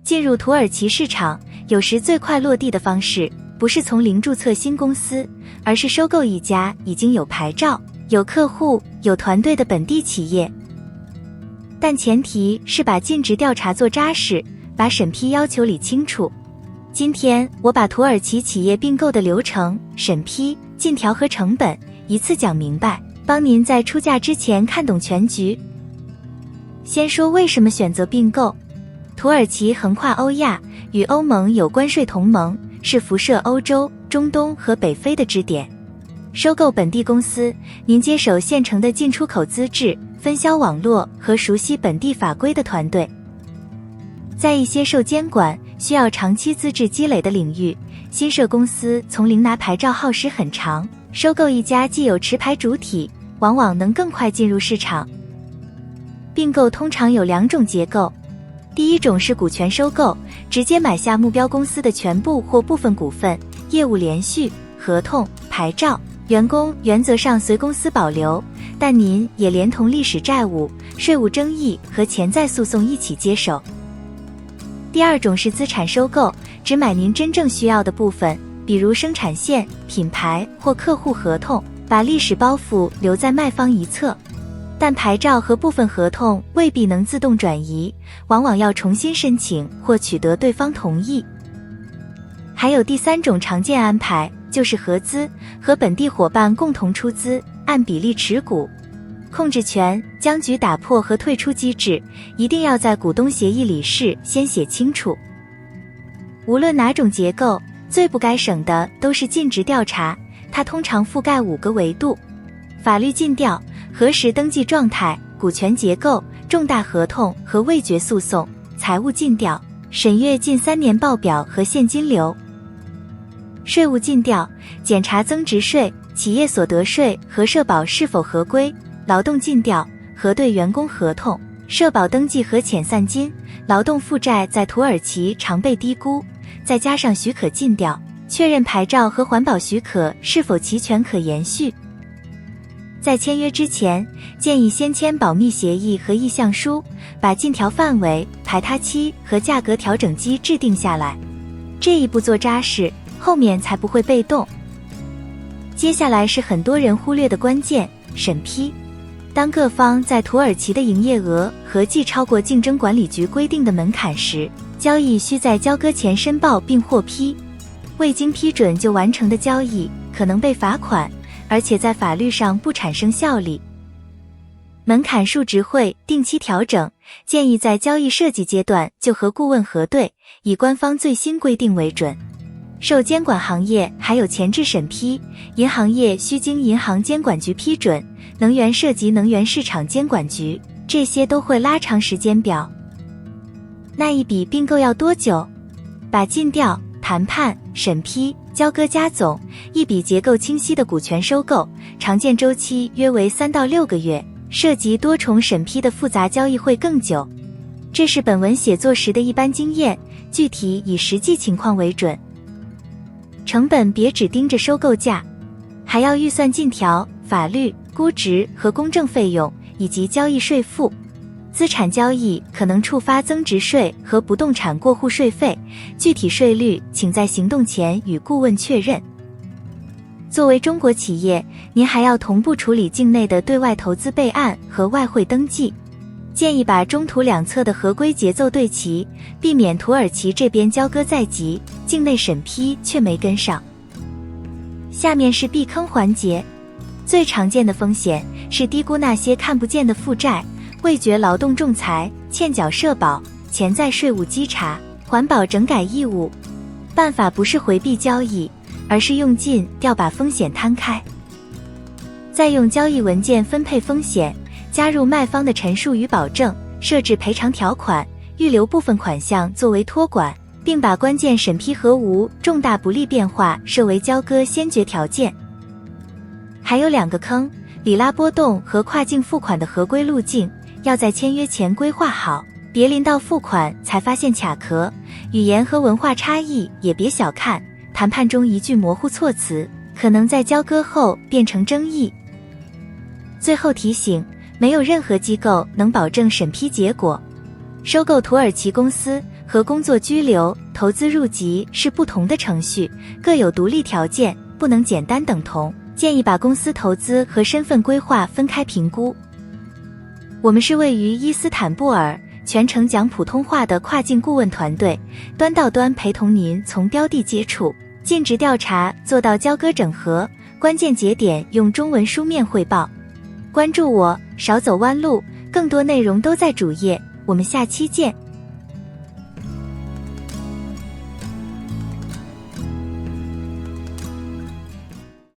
进入土耳其市场，有时最快落地的方式，不是从零注册新公司，而是收购一家已经有牌照、有客户、有团队的本地企业。但前提是把尽职调查做扎实，把审批要求理清楚。今天我把土耳其企业并购的流程、审批、进条和成本一次讲明白，帮您在出价之前看懂全局。先说为什么选择并购。土耳其横跨欧亚，与欧盟有关税同盟，是辐射欧洲、中东和北非的支点。收购本地公司，您接手现成的进出口资质、分销网络和熟悉本地法规的团队。在一些受监管、需要长期资质积累的领域，新设公司从零拿牌照耗时很长，收购一家既有持牌主体，往往能更快进入市场。并购通常有两种结构，第一种是股权收购，直接买下目标公司的全部或部分股份，业务连续、合同、牌照、员工原则上随公司保留，但您也连同历史债务、税务争议和潜在诉讼一起接手。第二种是资产收购，只买您真正需要的部分，比如生产线、品牌或客户合同，把历史包袱留在卖方一侧。但牌照和部分合同未必能自动转移，往往要重新申请或取得对方同意。还有第三种常见安排，就是合资，和本地伙伴共同出资，按比例持股。控制权、僵局打破和退出机制，一定要在股东协议里事先写清楚。无论哪种结构，最不该省的都是尽职调查，它通常覆盖5个维度：法律尽调、核实登记状态、股权结构、重大合同和未决诉讼、财务尽调、审阅近3年报表和现金流。税务尽调，检查增值税、企业所得税和社保是否合规；劳动尽调，核对员工合同、社保登记和遣散金。劳动负债在土耳其常被低估，再加上许可尽调，确认牌照和环保许可是否齐全可延续。在签约之前，建议先签保密协议和意向书，把尽调范围、排他期和价格调整机制定下来。这一步做扎实，后面才不会被动。接下来是很多人忽略的关键，审批。当各方在土耳其的营业额合计超过竞争管理局规定的门槛时，交易需在交割前申报并获批。未经批准就完成的交易可能被罚款，而且在法律上不产生效力。门槛数值会定期调整，建议在交易设计阶段就和顾问核对，以官方最新规定为准。受监管行业还有前置审批，银行业需经银行监管局批准，能源涉及能源市场监管局，这些都会拉长时间表。那一笔并购要多久？把尽调、谈判、审批、交割加总，一笔结构清晰的股权收购，常见周期约为3到6个月，涉及多重审批的复杂交易会更久。这是本文写作时的一般经验，具体以实际情况为准。成本别只盯着收购价，还要预算尽调、法律、估值和公证费用，以及交易税负。资产交易可能触发增值税和不动产过户税费，具体税率请在行动前与顾问确认。作为中国企业，您还要同步处理境内的对外投资备案和外汇登记。建议把中土两侧的合规节奏对齐，避免土耳其这边交割在即，境内审批却没跟上。下面是避坑环节。最常见的风险是低估那些看不见的负债，未决劳动仲裁、欠缴社保、潜在税务稽查、环保整改义务。办法不是回避交易，而是用尽调把风险摊开。再用交易文件分配风险，加入卖方的陈述与保证，设置赔偿条款，预留部分款项作为托管，并把关键审批核无重大不利变化设为交割先决条件。还有2个坑，里拉波动和跨境付款的合规路径，要在签约前规划好，别临到付款才发现卡壳。语言和文化差异也别小看，谈判中一句模糊措辞，可能在交割后变成争议。最后提醒，没有任何机构能保证审批结果。收购土耳其公司，和工作居留、投资入籍是不同的程序，各有独立条件，不能简单等同。建议把公司投资和身份规划分开评估。我们是位于伊斯坦布尔，全程讲普通话的跨境顾问团队，端到端陪同您从标的接触、尽职调查做到交割整合，关键节点用中文书面汇报。关注我，少走弯路，更多内容都在主页，我们下期见。